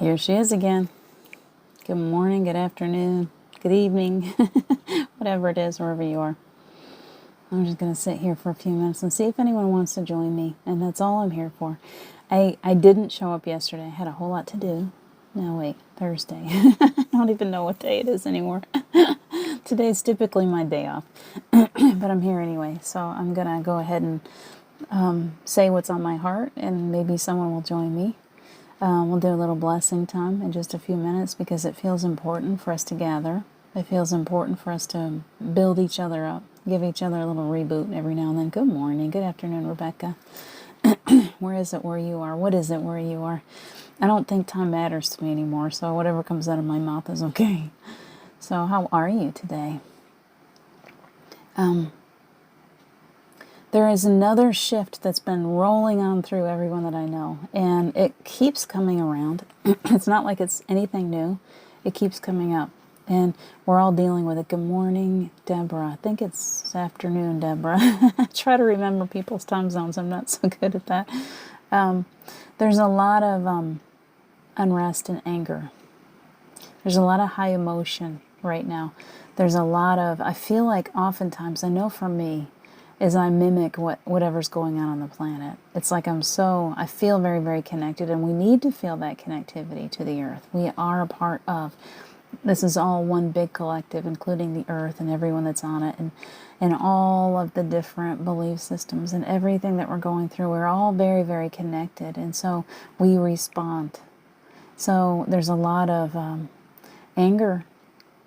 Here she is again. Good morning, good afternoon, good evening, whatever it is, wherever you are. I'm just going to sit here for a few minutes and see if anyone wants to join me, and that's all I'm here for. I didn't show up yesterday. I had a whole lot to do. No, wait, Thursday. I don't even know what day it is anymore. Today's typically my day off, but I'm here anyway, so I'm going to go ahead and say what's on my heart, and maybe someone will join me. We'll do a little blessing time in just a few minutes because it feels important for us to gather. It feels important for us to build each other up, give each other a little reboot every now and then. Good morning, good afternoon, Rebecca. Where is it where you are? What is it where you are? I don't think time matters to me anymore, so whatever comes out of my mouth is okay. So how are you today? There is another shift that's been rolling on through everyone that I know, and it keeps coming around. It's not like it's anything new. It keeps coming up, and we're all dealing with it. Good morning, Deborah. I think it's afternoon, Deborah. I try to remember people's time zones. I'm not so good at that. There's a lot of unrest and anger. There's a lot of high emotion right now. There's a lot of, I feel like oftentimes, I know for me, is I mimic whatever's going on the planet. It's like I feel very, very connected, and we need to feel that connectivity to the earth. We are a part of, this is all one big collective, including the earth and everyone that's on it, and all of the different belief systems and everything that we're going through. We're all very, very connected, and so we respond. So there's a lot of anger.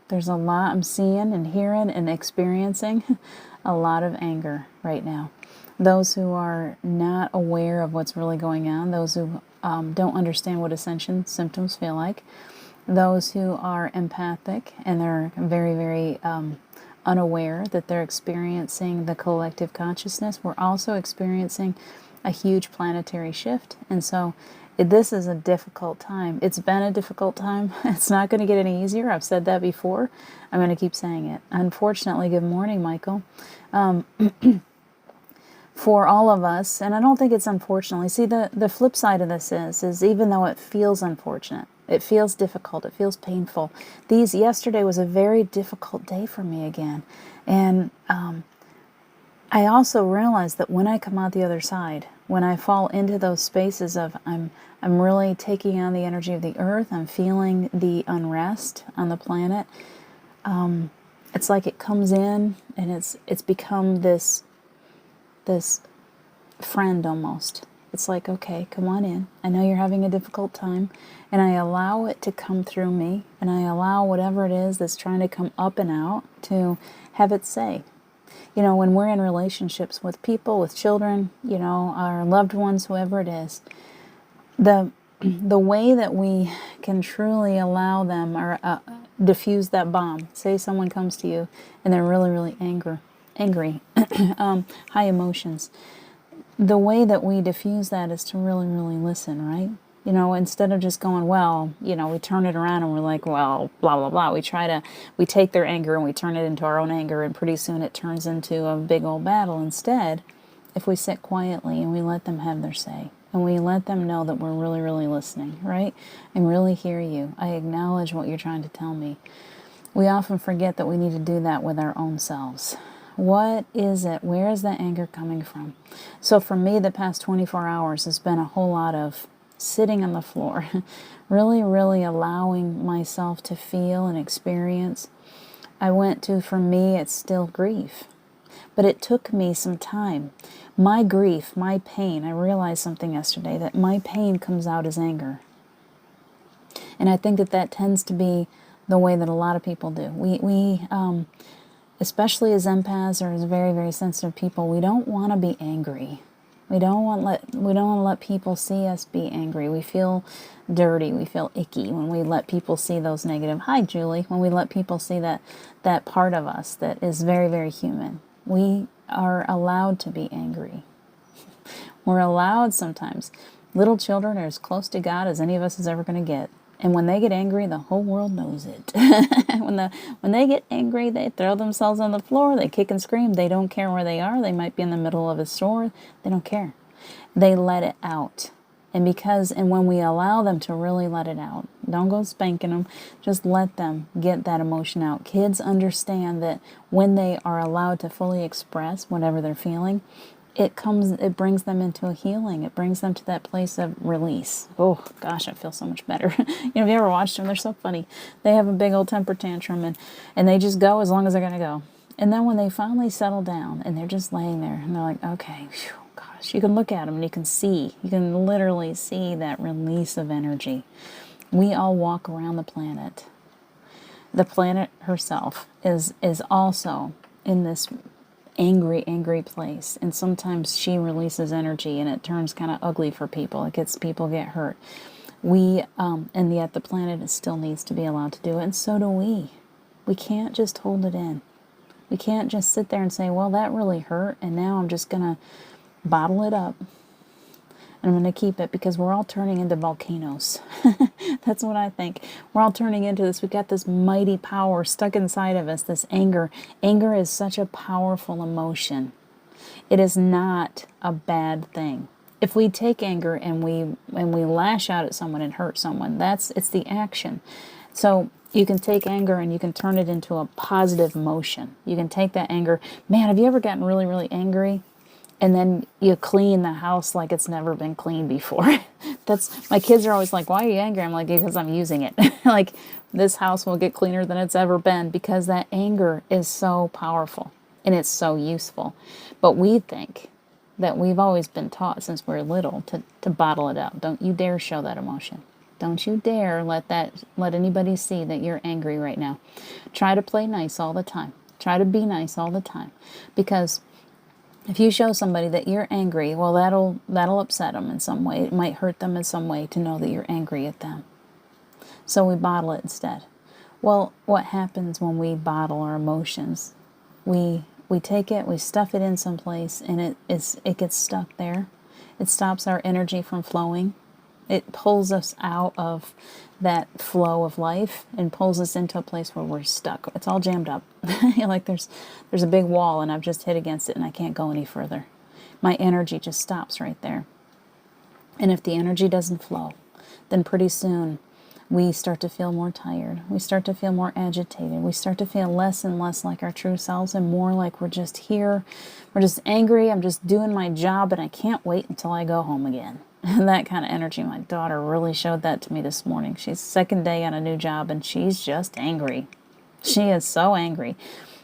There's a lot I'm seeing and hearing and experiencing. A lot of anger right now. Those who are not aware of what's really going on, those who don't understand what ascension symptoms feel like, those who are empathic and they're very, very unaware that they're experiencing the collective consciousness. We're also experiencing a huge planetary shift, and so this is a difficult time. It's been a difficult time. It's not going to get any easier. I've said that before. I'm going to keep saying it. Unfortunately, good morning, Michael. For all of us, and I don't think it's unfortunately. See, the flip side of this is even though it feels unfortunate, it feels difficult, it feels painful. Yesterday was a very difficult day for me again. And I also realize that when I come out the other side, when I fall into those spaces of I'm really taking on the energy of the earth, I'm feeling the unrest on the planet, it's like it comes in and it's become this friend almost. It's like, okay, come on in. I know you're having a difficult time, and I allow it to come through me, and I allow whatever it is that's trying to come up and out to have its say. You know, when we're in relationships with people, with children, you know, our loved ones, whoever it is, the way that we can truly allow them or diffuse that bomb. Say someone comes to you and they're really, really angry, high emotions. The way that we diffuse that is to really, really listen, right? You know, instead of just going, well, you know, we turn it around and we're like, well, blah, blah, blah. We take their anger and we turn it into our own anger, and pretty soon it turns into a big old battle. Instead, if we sit quietly and we let them have their say, and we let them know that we're really, really listening, right? And really hear you. I acknowledge what you're trying to tell me. We often forget that we need to do that with our own selves. What is it? Where is that anger coming from? So for me, the past 24 hours has been a whole lot of sitting on the floor, really, really allowing myself to feel and experience. For me, it's still grief. But it took me some time. My grief, my pain, I realized something yesterday, that my pain comes out as anger. And I think that tends to be the way that a lot of people do. We especially as empaths or as very, very sensitive people, we don't want to be angry. We don't want to let people see us be angry. We feel dirty. We feel icky when we let people see those negative. Hi, Julie. When we let people see that part of us that is very, very human. We are allowed to be angry. We're allowed sometimes. Little children are as close to God as any of us is ever going to get. And when they get angry, the whole world knows it. When they get angry, they throw themselves on the floor, they kick and scream. They don't care where they are. They might be in the middle of a store. They don't care. They let it out. And when we allow them to really let it out, don't go spanking them, just let them get that emotion out. Kids understand that when they are allowed to fully express whatever they're feeling, it brings them into a healing. It brings them to that place of release. Oh gosh, I feel so much better. Have you ever watched them? They're so funny. They have a big old temper tantrum, and they just go as long as they're going to go. And then when they finally settle down and they're just laying there and they're like, okay, phew, gosh, you can look at them and you can literally see that release of energy. We all walk around the planet. The planet herself is also in this angry place, and sometimes she releases energy and it turns kind of ugly for people. People get hurt. And yet the planet still needs to be allowed to do it, and so do we. We can't just hold it in. We can't just sit there and say, well, that really hurt, and now I'm just going to bottle it up. And I'm going to keep it, because we're all turning into volcanoes. That's what I think. We're all turning into this. We've got this mighty power stuck inside of us, this anger. Anger is such a powerful emotion. It is not a bad thing. If we take anger and we lash out at someone and hurt someone, it's the action. So you can take anger and you can turn it into a positive emotion. You can take that anger. Man, have you ever gotten really, really angry? And then you clean the house like it's never been cleaned before. My kids are always like, why are you angry? I'm like, because I'm using it. Like, this house will get cleaner than it's ever been, because that anger is so powerful and it's so useful. But we think that we've always been taught since we're little to bottle it up. Don't you dare show that emotion. Don't you dare let anybody see that you're angry right now. Try to play nice all the time. Try to be nice all the time. Because if you show somebody that you're angry, well, that'll upset them in some way. It might hurt them in some way to know that you're angry at them. So we bottle it instead. Well, what happens when we bottle our emotions? We take it, we stuff it in some place, and it gets stuck there. It stops our energy from flowing. It pulls us out of that flow of life and pulls us into a place where we're stuck. It's all jammed up. Like there's a big wall and I've just hit against it and I can't go any further. My energy just stops right there. And if the energy doesn't flow, then pretty soon we start to feel more tired. We start to feel more agitated. We start to feel less and less like our true selves and more like we're just here. We're just angry. I'm just doing my job and I can't wait until I go home again. And that kind of energy, my daughter really showed that to me this morning. She's second day on a new job and she's just angry. She is so angry.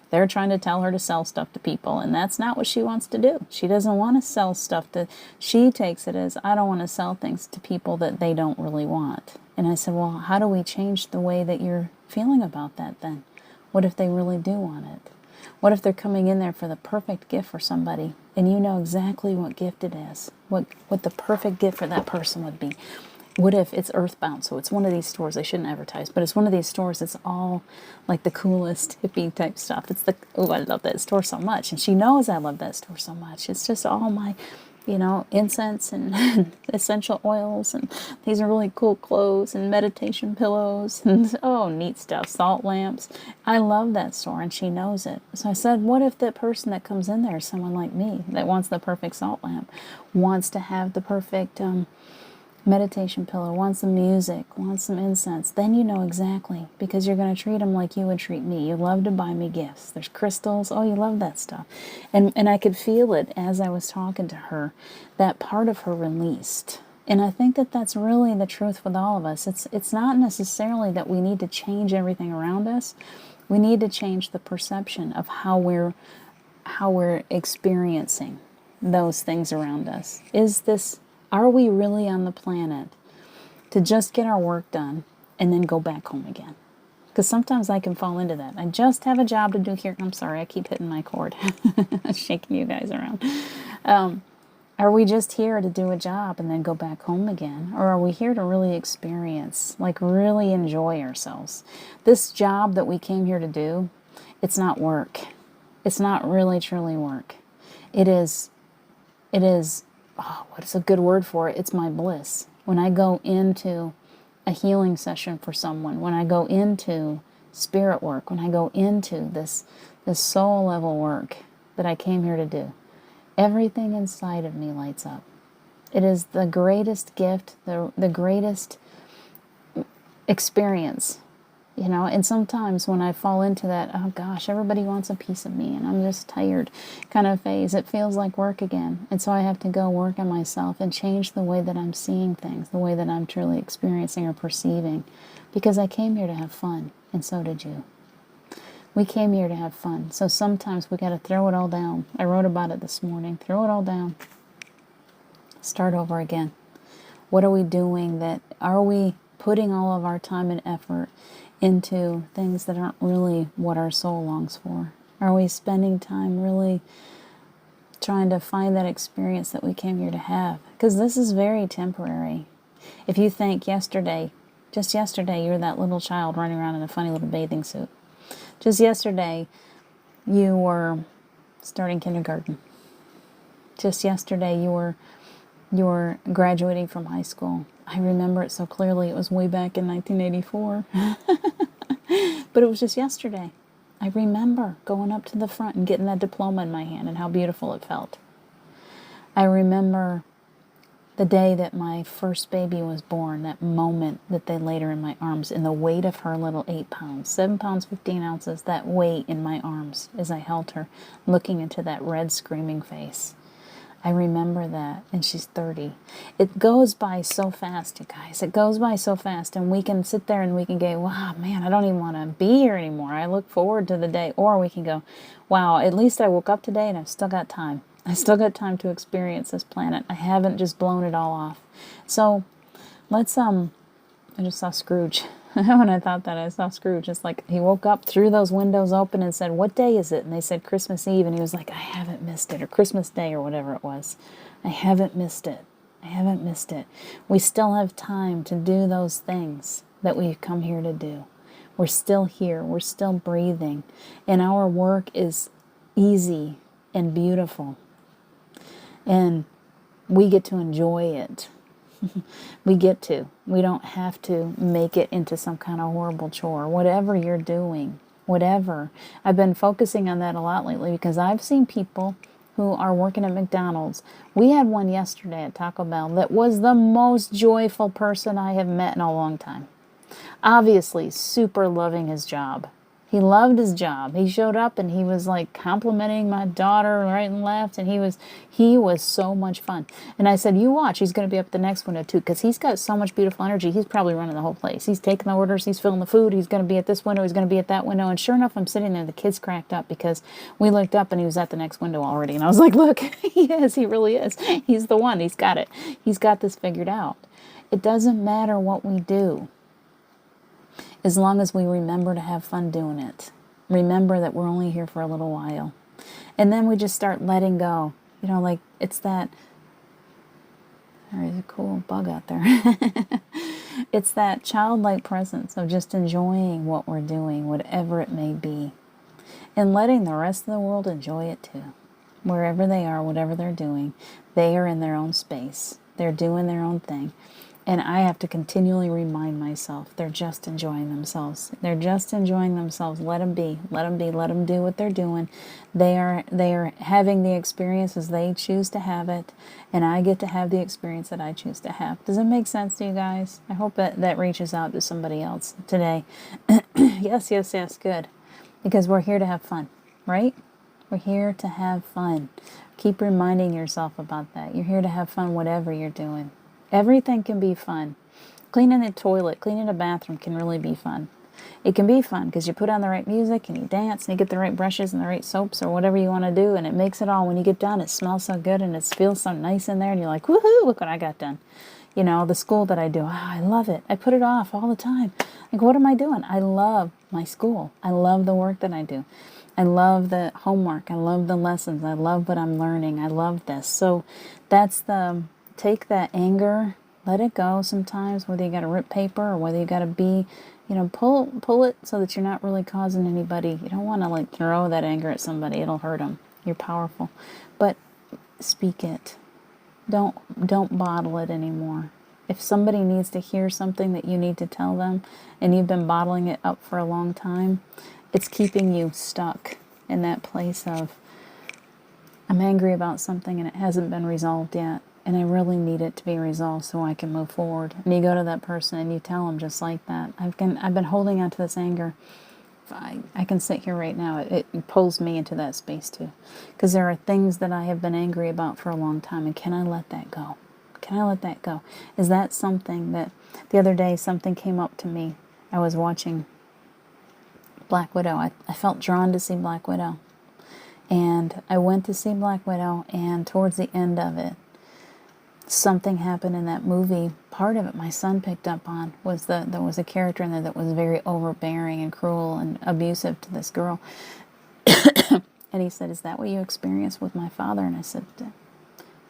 They're trying to tell her to sell stuff to people, and that's not what she wants to do. She doesn't want to sell stuff she takes it as, I don't want to sell things to people that they don't really want. And I said, well, how do we change the way that you're feeling about that then? What if they really do want it? What if they're coming in there for the perfect gift for somebody, and you know exactly what gift it is, what the perfect gift for that person would be? What if it's earthbound? So it's one of these stores, I shouldn't advertise, but it's one of these stores that's all like the coolest hippie type stuff. I love that store so much. And she knows I love that store so much. It's just all my, incense and essential oils, and these are really cool clothes and meditation pillows and neat stuff, salt lamps. I love that store and she knows it. So I said, what if that person that comes in there is someone like me that wants the perfect salt lamp, wants to have the perfect meditation pillow, wants some music, wants some incense? Then you know exactly, because you're going to treat them like you would treat me. You love to buy me gifts. There's crystals. Oh, you love that stuff. And I could feel it as I was talking to her, that part of her released. And I think that that's really the truth with all of us. It's not necessarily that we need to change everything around us. We need to change the perception of how we're experiencing those things around us. Are we really on the planet to just get our work done and then go back home again? Because sometimes I can fall into that. I just have a job to do here. I'm sorry, I keep hitting my cord. Shaking you guys around. Are we just here to do a job and then go back home again? Or are we here to really experience, like really enjoy ourselves? This job that we came here to do, it's not work. It's not really truly work. It is, what is a good word for it? It's my bliss. When I go into a healing session for someone, when I go into spirit work, when I go into this soul level work that I came here to do, everything inside of me lights up. It is the greatest gift, the greatest experience. And sometimes when I fall into that, oh gosh, everybody wants a piece of me and I'm just tired kind of phase, it feels like work again. And so I have to go work on myself and change the way that I'm seeing things, the way that I'm truly experiencing or perceiving. Because I came here to have fun, and so did you. We came here to have fun. So sometimes we got to throw it all down. I wrote about it this morning. Throw it all down. Start over again. What are we doing are we putting all of our time and effort into things that aren't really what our soul longs for? Are we spending time really trying to find that experience that we came here to have? Because this is very temporary. If you think just yesterday, you were that little child running around in a funny little bathing suit. Just yesterday, you were starting kindergarten. Just yesterday, you were graduating from high school. I remember it so clearly. It was way back in 1984. But it was just yesterday. I remember going up to the front and getting that diploma in my hand and how beautiful it felt. I remember the day that my first baby was born, that moment that they laid her in my arms, and the weight of her little 8 pounds, 7 pounds, 15 ounces, that weight in my arms as I held her, looking into that red, screaming face. I remember that, and she's 30. It goes by so fast, you guys. It goes by so fast, and we can sit there and we can go, wow, man, I don't even want to be here anymore. I look forward to the day. Or we can go, wow, at least I woke up today and I've still got time. I still got time to experience this planet. I haven't just blown it all off. So let's, I just saw Scrooge. When I thought that, I saw Scrooge. It's like he woke up, threw those windows open and said, what day is it? And they said Christmas Eve. And he was like, I haven't missed it. Or Christmas Day or whatever it was. I haven't missed it. I haven't missed it. We still have time to do those things that we've come here to do. We're still here. We're still breathing. And our work is easy and beautiful. And we get to enjoy it. We get to. We don't have to make it into some kind of horrible chore. Whatever you're doing, whatever. I've been focusing on that a lot lately because I've seen people who are working at McDonald's. We had one yesterday at Taco Bell that was the most joyful person I have met in a long time. Obviously, super loving his job. He loved his job. He showed up and he was like complimenting my daughter right and left, and he was so much fun. And I said, you watch, he's going to be up the next window too, because he's got so much beautiful energy. He's probably running the whole place. He's taking the orders, he's filling the food, he's going to be at this window, he's going to be at that window. And sure enough, I'm sitting there, the kids cracked up because we looked up and he was at the next window already. And I was like, look, he is, he really is. He's the one, he's got it. He's got this figured out. It doesn't matter what we do, as long as we remember to have fun doing it. Remember that we're only here for a little while. And then we just start letting go. Like it's that, there's a cool bug out there. It's that childlike presence of just enjoying what we're doing, whatever it may be. And letting the rest of the world enjoy it too. Wherever they are, whatever they're doing, they are in their own space. They're doing their own thing. And I have to continually remind myself, they're just enjoying themselves. They're just enjoying themselves. Let them be. Let them be. Let them do what they're doing. They are having the experience as they choose to have it. And I get to have the experience that I choose to have. Does it make sense to you guys? I hope that reaches out to somebody else today. Yes, yes, yes. Good. Because we're here to have fun, right? We're here to have fun. Keep reminding yourself about that. You're here to have fun whatever you're doing. Everything can be fun. Cleaning the toilet, cleaning a bathroom can really be fun. It can be fun because you put on the right music and you dance and you get the right brushes and the right soaps or whatever you want to do, and it makes it all. When you get done, it smells so good and it feels so nice in there, and you're like, woohoo, look what I got done. The school that I do, I love it. I put it off all the time. Like, what am I doing? I love my school. I love the work that I do. I love the homework. I love the lessons. I love what I'm learning. I love this. So that's take that anger, let it go sometimes, whether you got to rip paper or whether you got to be, pull it so that you're not really causing anybody. You don't want to throw that anger at somebody. It'll hurt them. You're powerful. But speak it. Don't bottle it anymore. If somebody needs to hear something that you need to tell them and you've been bottling it up for a long time, it's keeping you stuck in that place of, I'm angry about something and it hasn't been resolved yet. and I really need it to be resolved so I can move forward. And you go to that person and you tell them just like that. I've been holding on to this anger. I can sit here right now. It pulls me into that space too. Because there are things that I have been angry about for a long time, and can I let that go? Can I let that go? Is that something that, the other day something came up to me. I was watching Black Widow. I felt drawn to see Black Widow. And I went to see Black Widow, and towards the end of it, something happened in that movie. Part of it my son picked up on was that there was a character in there that was very overbearing and cruel and abusive to this girl. And he said, "Is that what you experienced with my father?" And I said,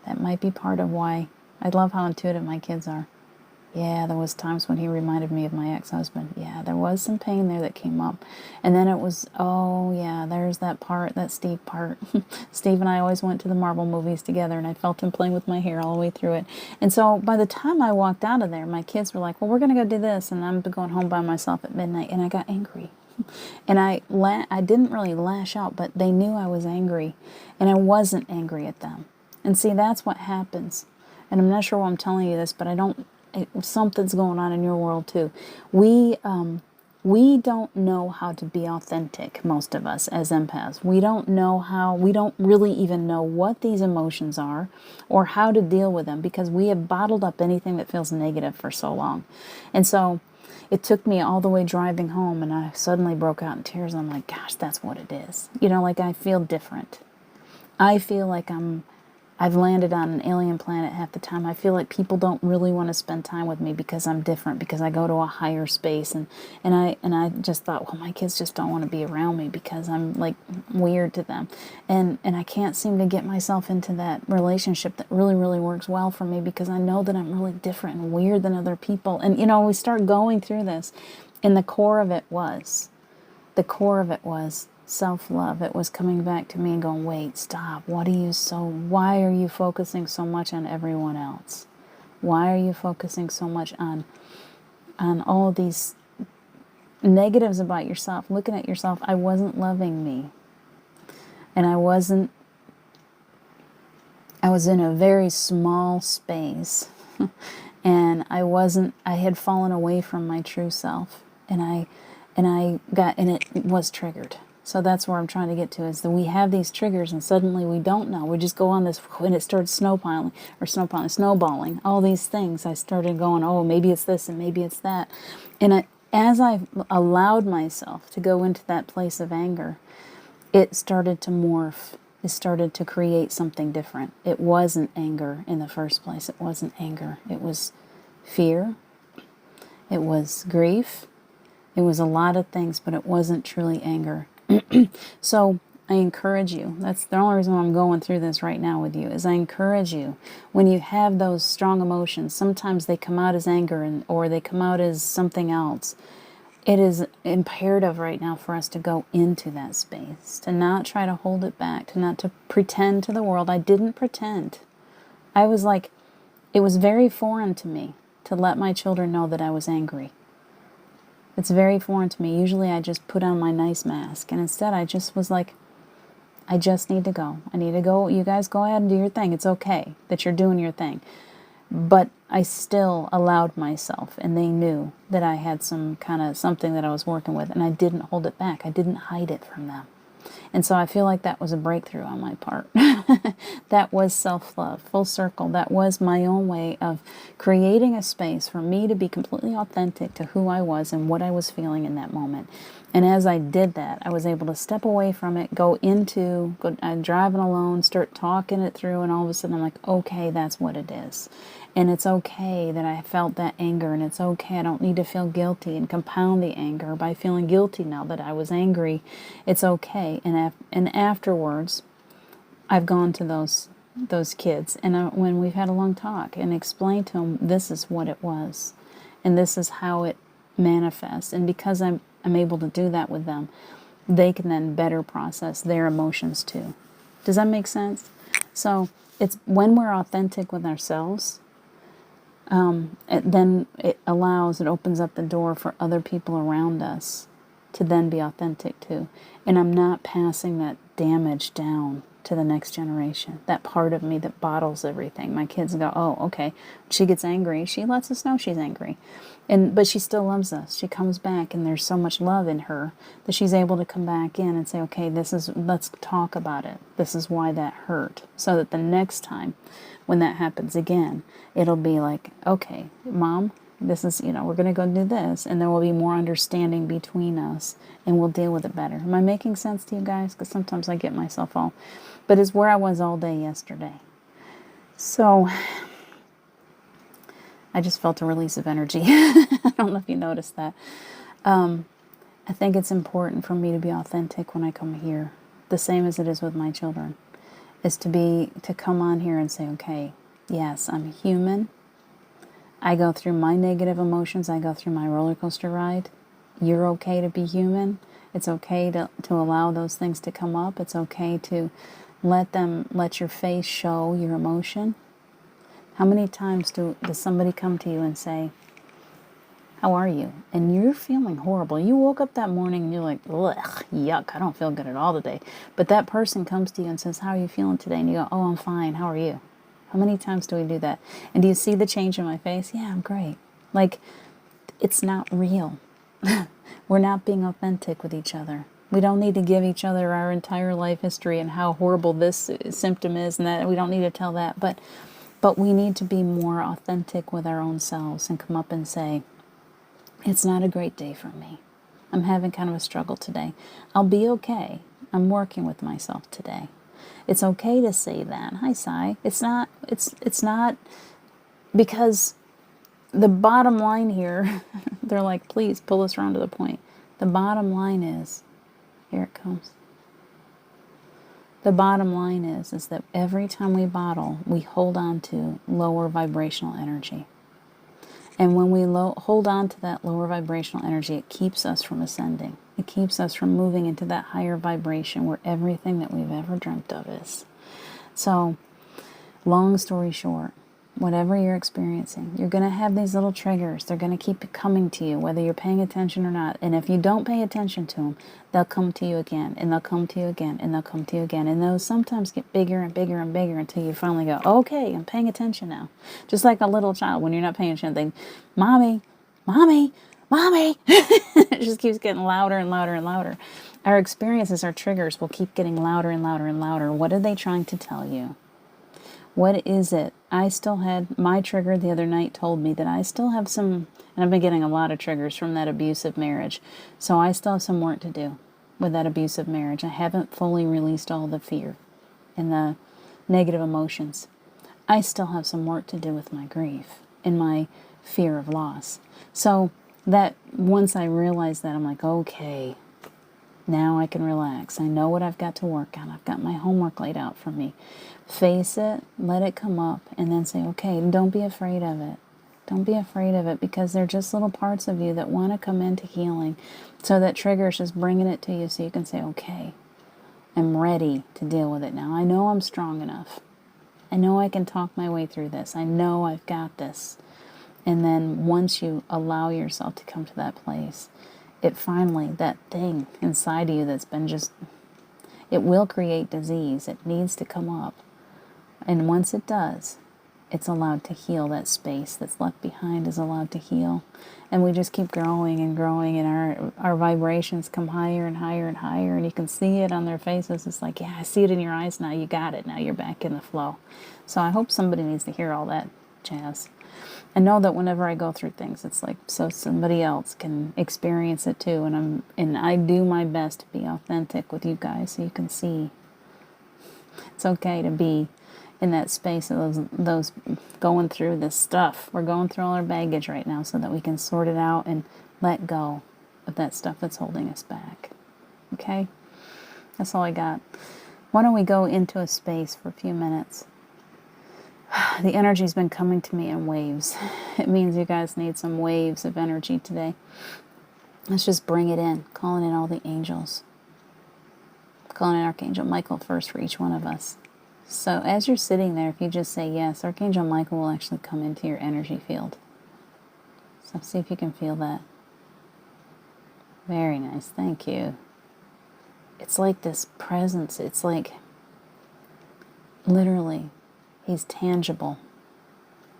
"That might be part of why." I love how intuitive my kids are. Yeah, there was times when he reminded me of my ex-husband. Yeah, there was some pain there that came up. And then it was, oh yeah, there's that part, that Steve part. Steve and I always went to the Marvel movies together, and I felt him playing with my hair all the way through it. And so by the time I walked out of there, my kids were like, well, we're going to go do this, and I'm going home by myself at midnight, and I got angry. And I didn't really lash out, but they knew I was angry, and I wasn't angry at them. And see, that's what happens. And I'm not sure why I'm telling you this, but something's going on in your world too. We don't know how to be authentic, most of us as empaths. We don't really even know what these emotions are or how to deal with them, because we have bottled up anything that feels negative for so long. And so it took me all the way driving home, and I suddenly broke out in tears, and I'm like, gosh, that's what it is. Like I feel different. I feel like I've landed on an alien planet half the time. I feel like people don't really want to spend time with me because I'm different, because I go to a higher space, and I just thought, well, my kids just don't want to be around me because I'm like weird to them, and I can't seem to get myself into that relationship that really, really works well for me, because I know that I'm really different and weird than other people. And we start going through this, and the core of it was self-love. It was coming back to me and going, wait, stop. Why are you focusing so much on everyone else? Why are you focusing so much on all these negatives about yourself? Looking at yourself, I wasn't loving me. And I was in a very small space. And I had fallen away from my true self. And it was triggered. So that's where I'm trying to get to, is that we have these triggers, and suddenly we don't know. We just go on this, and it started snowballing. All these things. I started going, oh, maybe it's this and maybe it's that. And as I allowed myself to go into that place of anger, it started to morph. It started to create something different. It wasn't anger in the first place. It wasn't anger. It was fear. It was grief. It was a lot of things, but it wasn't truly anger. So I encourage you, that's the only reason why I'm going through this right now with you, is I encourage you, when you have those strong emotions, sometimes they come out as anger or they come out as something else. It is imperative right now for us to go into that space, to not try to hold it back, to pretend to the world. I didn't pretend. I was like, it was very foreign to me to let my children know that I was angry. It's very foreign to me. Usually I just put on my nice mask. And instead I just was like, I just need to go. I need to go. You guys go ahead and do your thing. It's okay that you're doing your thing. But I still allowed myself, and they knew that I had some kind of something that I was working with, and I didn't hold it back. I didn't hide it from them. And so I feel like that was a breakthrough on my part. That was self-love, full circle. That was my own way of creating a space for me to be completely authentic to who I was and what I was feeling in that moment. And as I did that, I was able to step away from it, I'm driving alone, start talking it through, and all of a sudden I'm like, okay, that's what it is. And it's okay that I felt that anger, and it's okay. I don't need to feel guilty and compound the anger by feeling guilty now that I was angry. It's okay. And afterwards, I've gone to those kids, and when we've had a long talk, and explained to them, this is what it was, and this is how it manifests. And because I'm able to do that with them, they can then better process their emotions too. Does that make sense? So it's when we're authentic with ourselves, then it opens up the door for other people around us to then be authentic too. And I'm not passing damage down to the next generation. That part of me that bottles everything. My kids go, oh, okay. She gets angry. She lets us know she's angry. But she still loves us. She comes back, and there's so much love in her that she's able to come back in and say, okay, let's talk about it. This is why that hurt. So that the next time when that happens again, it'll be like, okay, Mom, this is, we're going to go do this, and there will be more understanding between us, and we'll deal with it better. Am I making sense to you guys? Because sometimes I get myself all, but it's where I was all day yesterday. So I just felt a release of energy. I don't know if you noticed that. I think it's important for me to be authentic when I come here, the same as it is with my children, is to come on here and say, okay, yes, I'm human. I go through my negative emotions. I go through my roller coaster ride. You're okay to be human. It's okay to allow those things to come up. It's okay to let your face show your emotion. How many times does somebody come to you and say, how are you? And you're feeling horrible. You woke up that morning and you're like, ugh, yuck, I don't feel good at all today. But that person comes to you and says, how are you feeling today? And you go, oh, I'm fine. How are you? How many times do we do that? And do you see the change in my face? Yeah, I'm great. Like, it's not real. We're not being authentic with each other. We don't need to give each other our entire life history and how horrible this symptom is, and that we don't need to tell that. But we need to be more authentic with our own selves and come up and say, it's not a great day for me. I'm having kind of a struggle today. I'll be okay. I'm working with myself today. It's okay to say that. Hi, Sai. It's not because the bottom line here, they're like, please pull us around to the point. The bottom line is, here it comes. The bottom line is that every time we bottle, we hold on to lower vibrational energy. And when we hold on to that lower vibrational energy, it keeps us from ascending. It keeps us from moving into that higher vibration where everything that we've ever dreamt of is. So, long story short, whatever you're experiencing, you're going to have these little triggers. They're going to keep coming to you, whether you're paying attention or not. And if you don't pay attention to them, they'll come to you again, and they'll come to you again, and they'll come to you again. And those sometimes get bigger and bigger and bigger until you finally go, okay, I'm paying attention now. Just like a little child, when you're not paying attention, they, Mommy, Mommy, Mommy. It just keeps getting louder and louder and louder. Our experiences, our triggers will keep getting louder and louder and louder. What are they trying to tell you? What is it? I still had, my trigger the other night told me that I still have some, and I've been getting a lot of triggers from that abusive marriage. So I still have some work to do with that abusive marriage. I haven't fully released all the fear and the negative emotions. I still have some work to do with my grief and my fear of loss. So that once I realized that, I'm like, okay, now I can relax. I know what I've got to work on. I've got my homework laid out for me. Face it, let it come up, and then say, okay, don't be afraid of it. Don't be afraid of it, because they're just little parts of you that want to come into healing. So that trigger is just bringing it to you so you can say, okay, I'm ready to deal with it now. I know I'm strong enough. I know I can talk my way through this. I know I've got this. And then once you allow yourself to come to that place, it finally, that thing inside of you that's been just, it will create disease. It needs to come up. And once it does, it's allowed to heal. That space that's left behind is allowed to heal. And we just keep growing and growing, and our vibrations come higher and higher and higher, and you can see it on their faces. It's like, yeah, I see it in your eyes now. You got it. Now you're back in the flow. So I hope somebody needs to hear all that jazz. I know that whenever I go through things, it's like so somebody else can experience it too. And I do my best to be authentic with you guys so you can see it's okay to be in that space of those going through this stuff. We're going through all our baggage right now so that we can sort it out and let go of that stuff that's holding us back. Okay? That's all I got. Why don't we go into a space for a few minutes? The energy's been coming to me in waves. It means you guys need some waves of energy today. Let's just bring it in, calling in all the angels. Calling in Archangel Michael first for each one of us. So as you're sitting there, if you just say yes, Archangel Michael will actually come into your energy field. So see if you can feel that. Very nice. Thank you. it's like this presence. It's like literally he's tangible.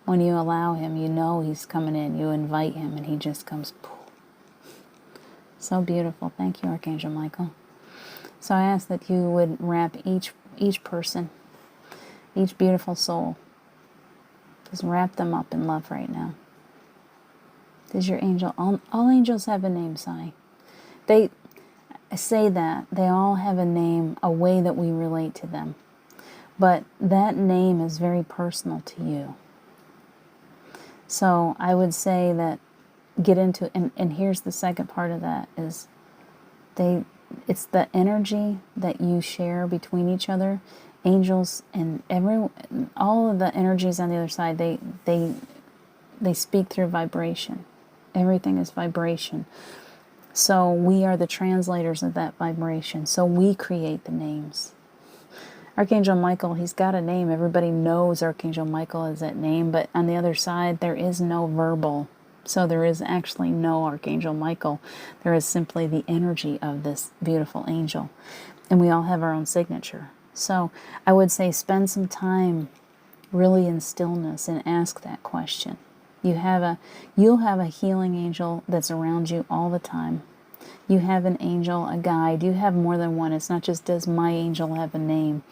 When you allow him, you know he's coming in. You invite him and he just comes. So beautiful. Thank you, Archangel Michael. So I ask that you would wrap each person, each beautiful soul, just wrap them up in love right now. Does your angel, all angels have a name, Sai. They say that. They all have a name, a way that we relate to them. But that name is very personal to you. So I would say that get into, and here's the second part of that is it's the energy that you share between each other. Angels and all of the energies on the other side, they speak through vibration. Everything is vibration. So we are the translators of that vibration. So we create the names. Archangel Michael, he's got a name. Everybody knows Archangel Michael is that name, but on the other side, there is no verbal. So there is actually no Archangel Michael. There is simply the energy of this beautiful angel. And we all have our own signature. So I would say spend some time really in stillness and ask that question. You'll have a healing angel that's around you all the time. You have an angel, a guide. You have more than one. It's not just does my angel have a name.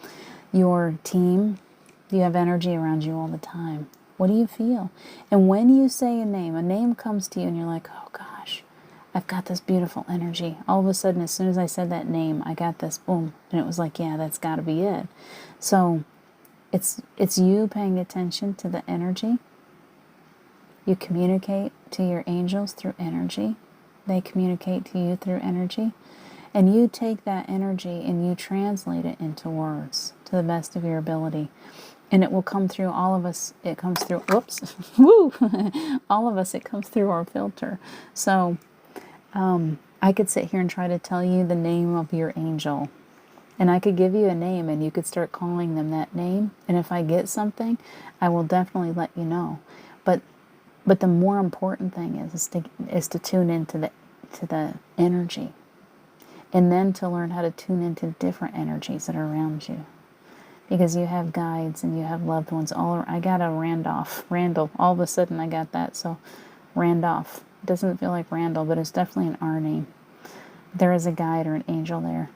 Your team, you have energy around you all the time. What do you feel? And when you say a name comes to you and you're like, oh gosh, I've got this beautiful energy. All of a sudden, as soon as I said that name, I got this boom. And it was like, yeah, that's got to be it. So it's you paying attention to the energy. You communicate to your angels through energy. They communicate to you through energy. And you take that energy and you translate it into words to the best of your ability. And it will come through all of us. It comes through, whoops, woo! All of us, it comes through our filter. So I could sit here and try to tell you the name of your angel. And I could give you a name and you could start calling them that name. And if I get something, I will definitely let you know. But the more important thing is to tune into the energy. And then to learn how to tune into different energies that are around you. Because you have guides and you have loved ones all around. I got a Randall. All of a sudden I got that. So Randolph. It doesn't feel like Randall, but it's definitely an R name. There is a guide or an angel there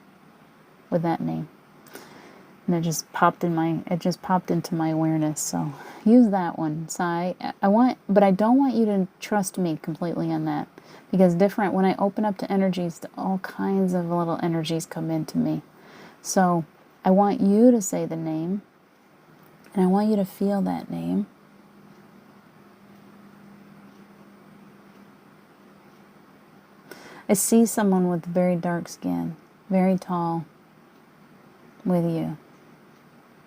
with that name. And it just popped into my awareness. So use that one. So but I don't want you to trust me completely on that. Because when I open up to energies, all kinds of little energies come into me. So I want you to say the name. And I want you to feel that name. I see someone with very dark skin, very tall, with you.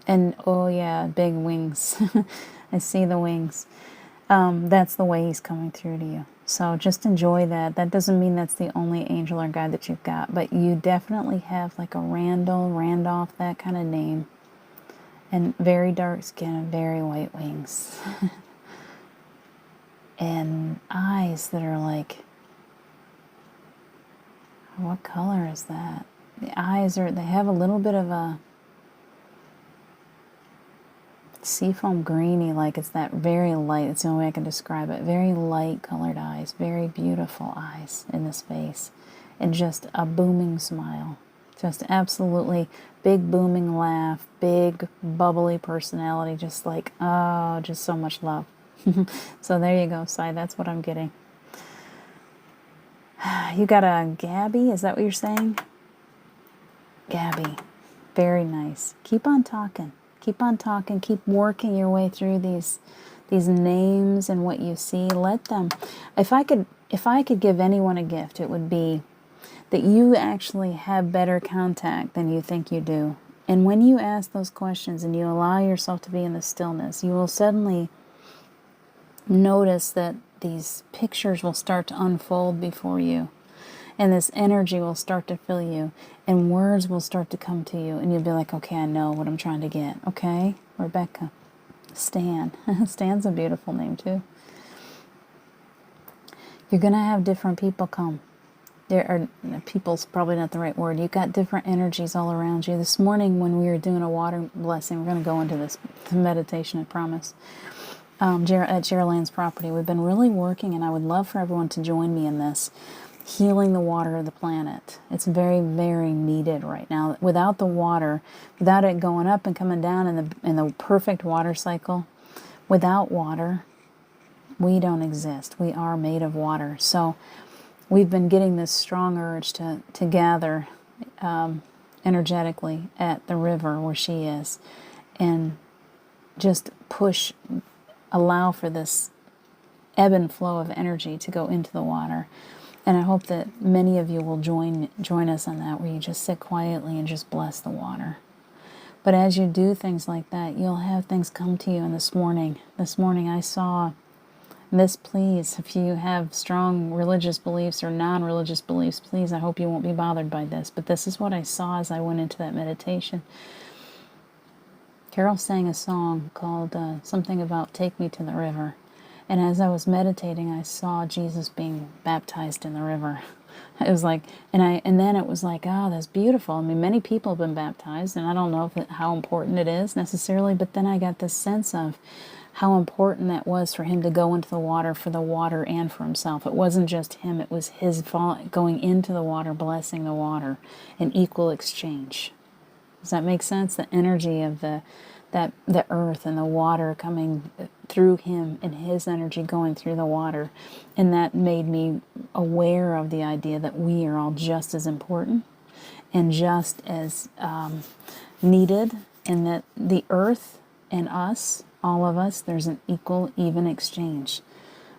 And, oh yeah, big wings. I see the wings. That's the way he's coming through to you. So just enjoy that. That doesn't mean that's the only angel or guide that you've got. But you definitely have like a Randolph, that kind of name. And very dark skin and very white wings. And eyes that are like... What color is that? The eyes they have a little bit of a... seafoam greeny, like it's that very light, it's the only way I can describe it, very light colored eyes, very beautiful eyes in this face, and just a booming smile, just absolutely big booming laugh, big bubbly personality, just like, oh, just so much love. So there you go, Sai, that's what I'm getting. You got a Gabby, is that what you're saying? Gabby, very nice. Keep on talking. Keep on talking. Keep working your way through these names and what you see. Let them. If I could give anyone a gift, it would be that you actually have better contact than you think you do. And when you ask those questions and you allow yourself to be in the stillness, you will suddenly notice that these pictures will start to unfold before you. And this energy will start to fill you. And words will start to come to you. And you'll be like, okay, I know what I'm trying to get. Okay? Rebecca. Stan. Stan's a beautiful name too. You're going to have different people come. there are, people's probably not the right word. You've got different energies all around you. This morning when we were doing a water blessing, we're going to go into this meditation, I promise, at Gerald's property. We've been really working, and I would love for everyone to join me in this, healing the water of the planet. It's very, very needed right now. Without the water, without it going up and coming down in the perfect water cycle, without water, we don't exist. We are made of water. So we've been getting this strong urge to gather energetically at the river where she is, and just push, allow for this ebb and flow of energy to go into the water. And I hope that many of you will join us on that, where you just sit quietly and just bless the water. But as you do things like that, you'll have things come to you. And this morning I saw this. Please, if you have strong religious beliefs or non-religious beliefs, please, I hope you won't be bothered by this. But this is what I saw as I went into that meditation. Carol sang a song called something about "Take Me to the River." And as I was meditating, I saw Jesus being baptized in the river. It was like, and then it was like, oh, that's beautiful. I mean, many people have been baptized, and I don't know how important it is necessarily, but then I got this sense of how important that was for him to go into the water, for the water and for himself. It wasn't just him, it was his going into the water, blessing the water, an equal exchange. Does that make sense? The energy of the earth and the water coming through him, and his energy going through the water. And that made me aware of the idea that we are all just as important and just as needed, and that the earth and us, all of us, there's an equal, even exchange.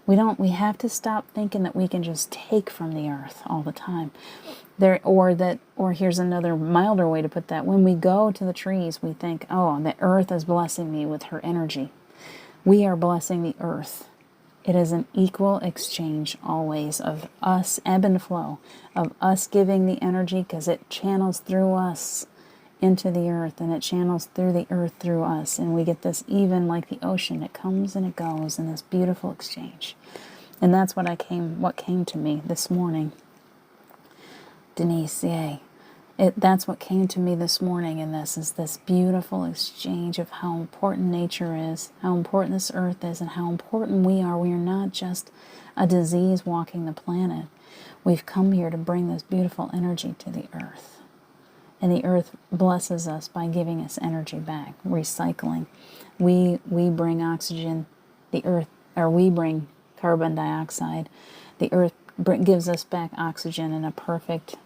We have to stop thinking that we can just take from the earth all the time. Or here's another milder way to put that. When we go to the trees, we think, oh, the earth is blessing me with her energy. We are blessing the earth. It is an equal exchange always of us, ebb and flow, of us giving the energy, because it channels through us into the earth, and it channels through the earth through us, and we get this, even like the ocean, it comes and it goes in this beautiful exchange. And that's what came to me this morning. Denise, yay. That's what came to me this morning in this, is this beautiful exchange of how important nature is, how important this earth is, and how important we are. We are not just a disease walking the planet. We've come here to bring this beautiful energy to the earth. And the earth blesses us by giving us energy back, recycling. We bring oxygen, the earth, or we bring carbon dioxide. The earth gives us back oxygen in a perfect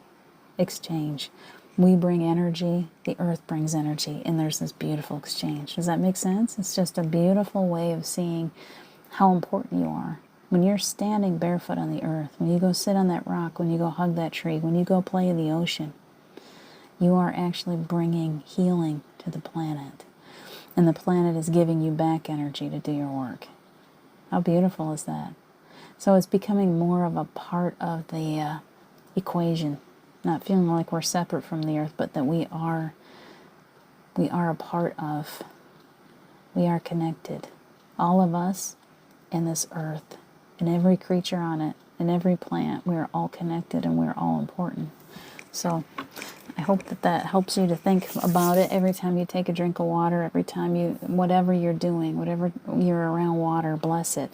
exchange. We bring energy, the earth brings energy, and there's this beautiful exchange. Does that make sense? It's just a beautiful way of seeing how important you are. When you're standing barefoot on the earth, when you go sit on that rock, when you go hug that tree, when you go play in the ocean, you are actually bringing healing to the planet. And the planet is giving you back energy to do your work. How beautiful is that? So it's becoming more of a part of the equation. Not feeling like we're separate from the earth, but that we are a part of, we are connected. All of us and this earth, and every creature on it, and every plant, we're all connected and we're all important. So I hope that helps you to think about it every time you take a drink of water, every time whatever you're doing, whatever you're around water, bless it.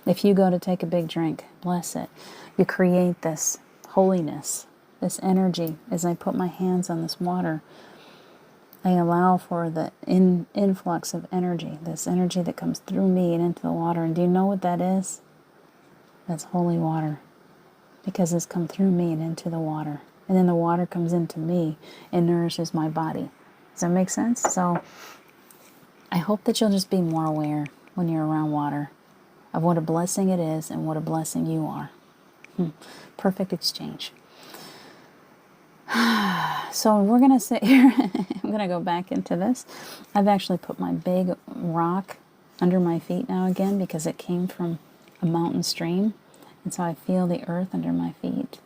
If you go to take a big drink, bless it. You create this holiness, this energy. As I put my hands on this water, I allow for the influx of energy, this energy that comes through me and into the water. And do you know what that is? That's holy water, because it's come through me and into the water. And then the water comes into me and nourishes my body. Does that make sense? So I hope that you'll just be more aware when you're around water of what a blessing it is and what a blessing you are. Perfect exchange. So we're going to sit here. I'm going to go back into this. I've actually put my big rock under my feet now again, because it came from a mountain stream. And so I feel the earth under my feet.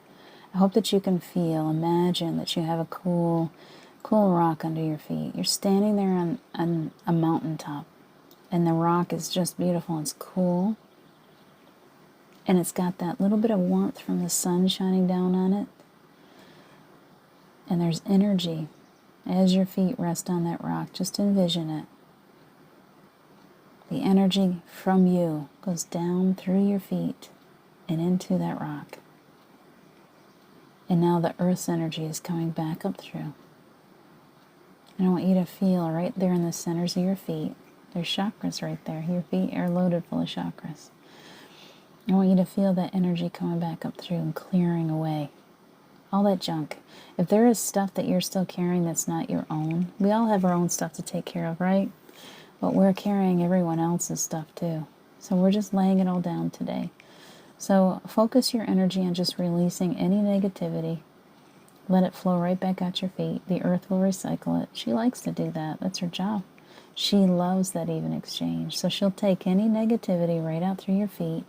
I hope that you can imagine that you have a cool rock under your feet. You're standing there on a mountaintop, and the rock is just beautiful. It's cool, and it's got that little bit of warmth from the sun shining down on it. And there's energy as your feet rest on that rock. Just envision it. The energy from you goes down through your feet and into that rock. And now the earth's energy is coming back up through. And I want you to feel right there in the centers of your feet. There's chakras right there. Your feet are loaded full of chakras. I want you to feel that energy coming back up through and clearing away all that junk. If there is stuff that you're still carrying that's not your own, we all have our own stuff to take care of, right? But we're carrying everyone else's stuff too. So we're just laying it all down today. So focus your energy on just releasing any negativity. Let it flow right back at your feet. The earth will recycle it. She likes to do that. That's her job. She loves that even exchange. So she'll take any negativity right out through your feet,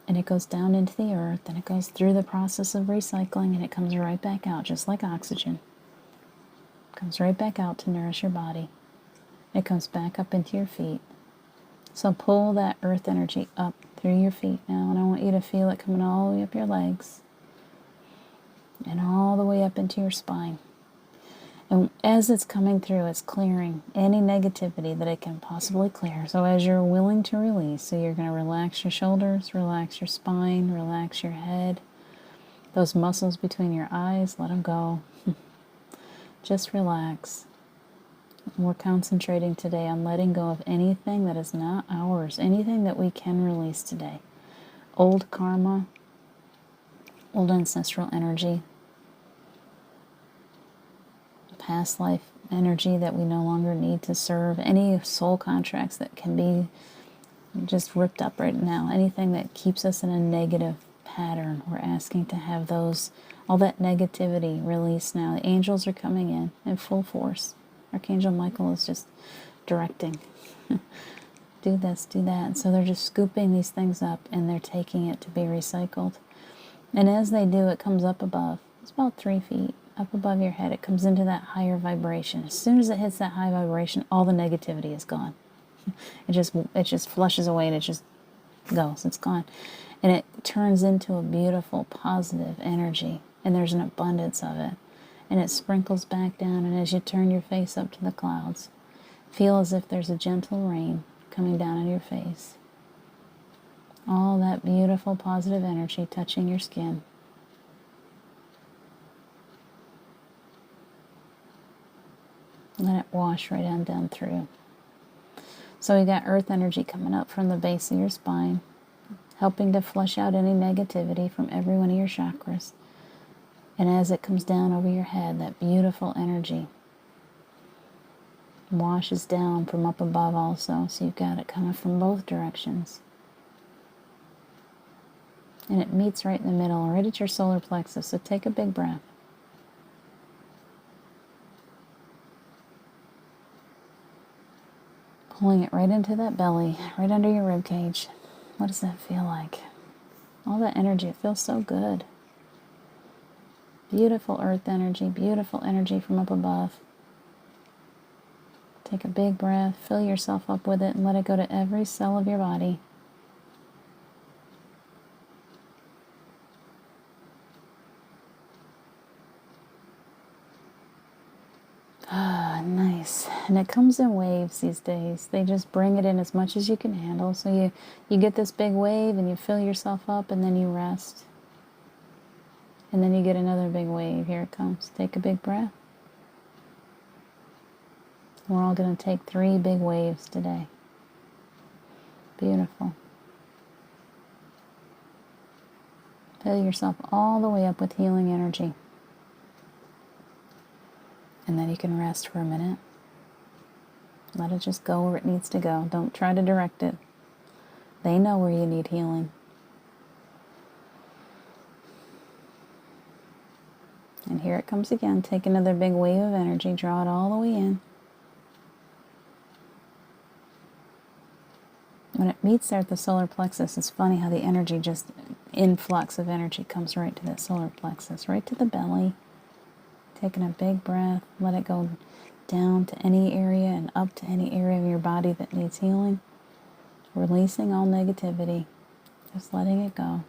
and it goes down into the earth, and it goes through the process of recycling, and it comes right back out, just like oxygen. It comes right back out to nourish your body. It comes back up into your feet. So pull that earth energy up through your feet now, and I want you to feel it coming all the way up your legs and all the way up into your spine. And as it's coming through, it's clearing any negativity that it can possibly clear. So as you're willing to release, so you're going to relax your shoulders, relax your spine, relax your head. Those muscles between your eyes, let them go. Just relax. We're concentrating today on letting go of anything that is not ours, anything that we can release today. Old karma, old ancestral energy, past life energy that we no longer need to serve, any soul contracts that can be just ripped up right now, anything that keeps us in a negative pattern. We're asking to have those, all that negativity released now. The angels are coming in full force. Archangel Michael is just directing. Do this, do that. And so they're just scooping these things up and they're taking it to be recycled. And as they do, it comes up above. It's about 3 feet up above your head. It comes into that higher vibration. As soon as it hits that high vibration, all the negativity is gone. It just flushes away and it just goes. It's gone. And it turns into a beautiful, positive energy. And there's an abundance of it. And it sprinkles back down. And as you turn your face up to the clouds, feel as if there's a gentle rain coming down on your face. All that beautiful, positive energy touching your skin. Let it wash right on down through. So we got earth energy coming up from the base of your spine, helping to flush out any negativity from every one of your chakras. And as it comes down over your head, that beautiful energy washes down from up above also. So you've got it coming from both directions. And it meets right in the middle, right at your solar plexus. So take a big breath. Pulling it right into that belly, right under your rib cage. What does that feel like? All that energy, it feels so good. Beautiful earth beautiful energy from up above. Take a big breath, fill yourself up with it, and let it go to every cell of your body. Ah, nice. And it comes in waves these days. They just bring it in as much as you can handle. So you get this big wave and you fill yourself up and then you rest. And then you get another big wave. Here it comes. Take a big breath. We're all going to take 3 big waves today. Beautiful. Fill yourself all the way up with healing energy. And then you can rest for a minute. Let it just go where it needs to go. Don't try to direct it. They know where you need healing. And here it comes again. Take another big wave of energy. Draw it all the way in. When it meets there at the solar plexus, it's funny how the energy, just influx of energy, comes right to that solar plexus, right to the belly. Taking a big breath, let it go down to any area and up to any area of your body that needs healing. Releasing all negativity, just letting it go.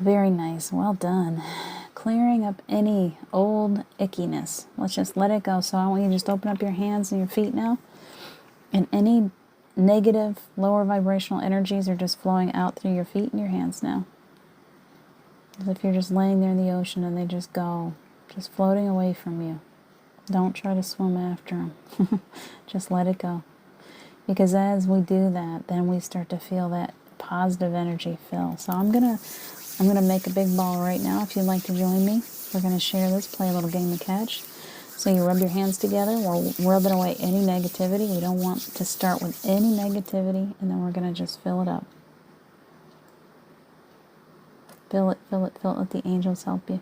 Very nice. Well done. Clearing up any old ickiness. Let's just let it go. So I want you to just open up your hands and your feet now. And any negative, lower vibrational energies are just flowing out through your feet and your hands now. As if you're just laying there in the ocean and they just go, just floating away from you. Don't try to swim after them. Just let it go. Because as we do that, then we start to feel that positive energy fill. So I'm gonna make a big ball right now. If you'd like to join me, we're gonna share this, play a little game of catch. So you rub your hands together. We're rubbing away any negativity. We don't want to start with any negativity, and then we're gonna just fill it up. Fill it, fill it, fill it. Let the angels help you.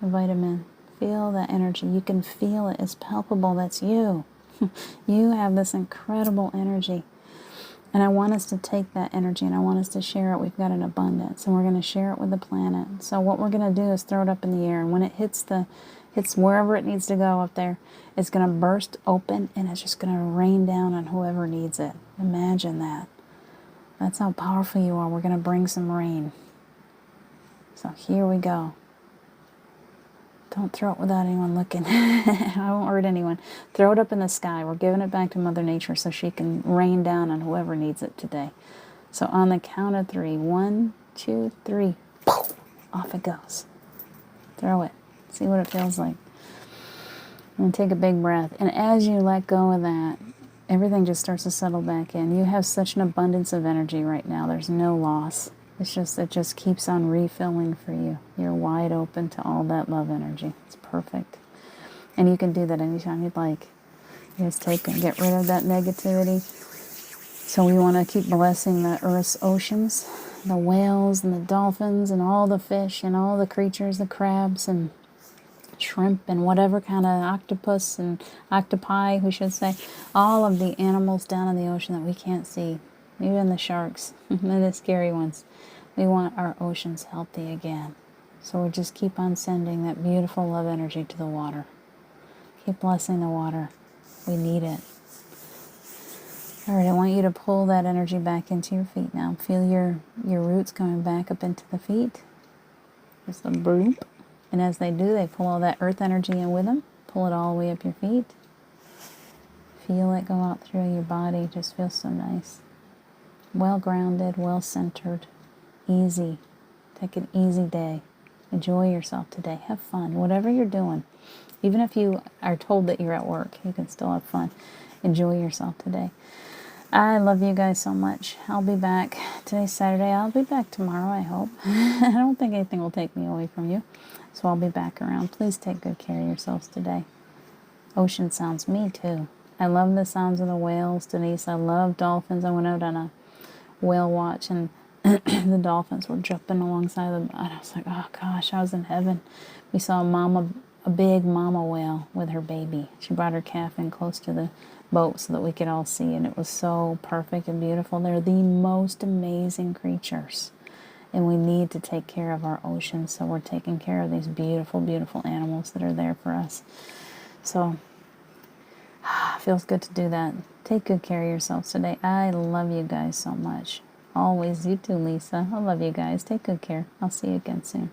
Invite them in. Feel that energy. You can feel it. It's palpable. That's you. You have this incredible energy. And I want us to take that energy and I want us to share it. We've got an abundance and we're going to share it with the planet. So what we're going to do is throw it up in the air. And when it hits wherever it needs to go up there, it's going to burst open and it's just going to rain down on whoever needs it. Imagine that. That's how powerful you are. We're going to bring some rain. So here we go. Don't throw it without anyone looking. I won't hurt anyone. Throw it up in the sky. We're giving it back to Mother Nature so she can rain down on whoever needs it today. So on the count of 3, 1, 2, 3, poof, off it goes. Throw it. See what it feels like. And take a big breath. And as you let go of that, everything just starts to settle back in. You have such an abundance of energy right now. There's no loss. It just keeps on refilling for you. You're wide open to all that love energy. It's perfect. And you can do that anytime you'd like. You just take and get rid of that negativity. So we want to keep blessing the Earth's oceans, the whales and the dolphins and all the fish and all the creatures, the crabs and shrimp and whatever kind of octopus and octopi, we should say. All of the animals down in the ocean that we can't see. Even the sharks and the scary ones. We want our oceans healthy again. So we just keep on sending that beautiful love energy to the water. Keep blessing the water. We need it. All right, I want you to pull that energy back into your feet now. Feel your roots coming back up into the feet. Just a boop. And as they do, they pull all that earth energy in with them. Pull it all the way up your feet. Feel it go out through your body. It just feels so nice. Well grounded, well centered, easy. Take an easy day. Enjoy yourself today. Have fun. Whatever you're doing. Even if you are told that you're at work, you can still have fun. Enjoy yourself today. I love you guys so much. I'll be back. Today's Saturday. I'll be back tomorrow, I hope. I don't think anything will take me away from you. So I'll be back around. Please take good care of yourselves today. Ocean sounds, me too. I love the sounds of the whales, Denise. I love dolphins. I went out on a whale watch and the dolphins were jumping alongside them. And I was like, oh gosh, I was in heaven. We saw a big mama whale with her baby. She brought her calf in close to the boat so that we could all see, and it was so perfect and beautiful. They're the most amazing creatures, and we need to take care of our oceans, so we're taking care of these beautiful, beautiful animals that are there for us. So, feels good to do that. Take good care of yourselves today. I love you guys so much. Always. You too, Lisa. I love you guys. Take good care. I'll see you again soon.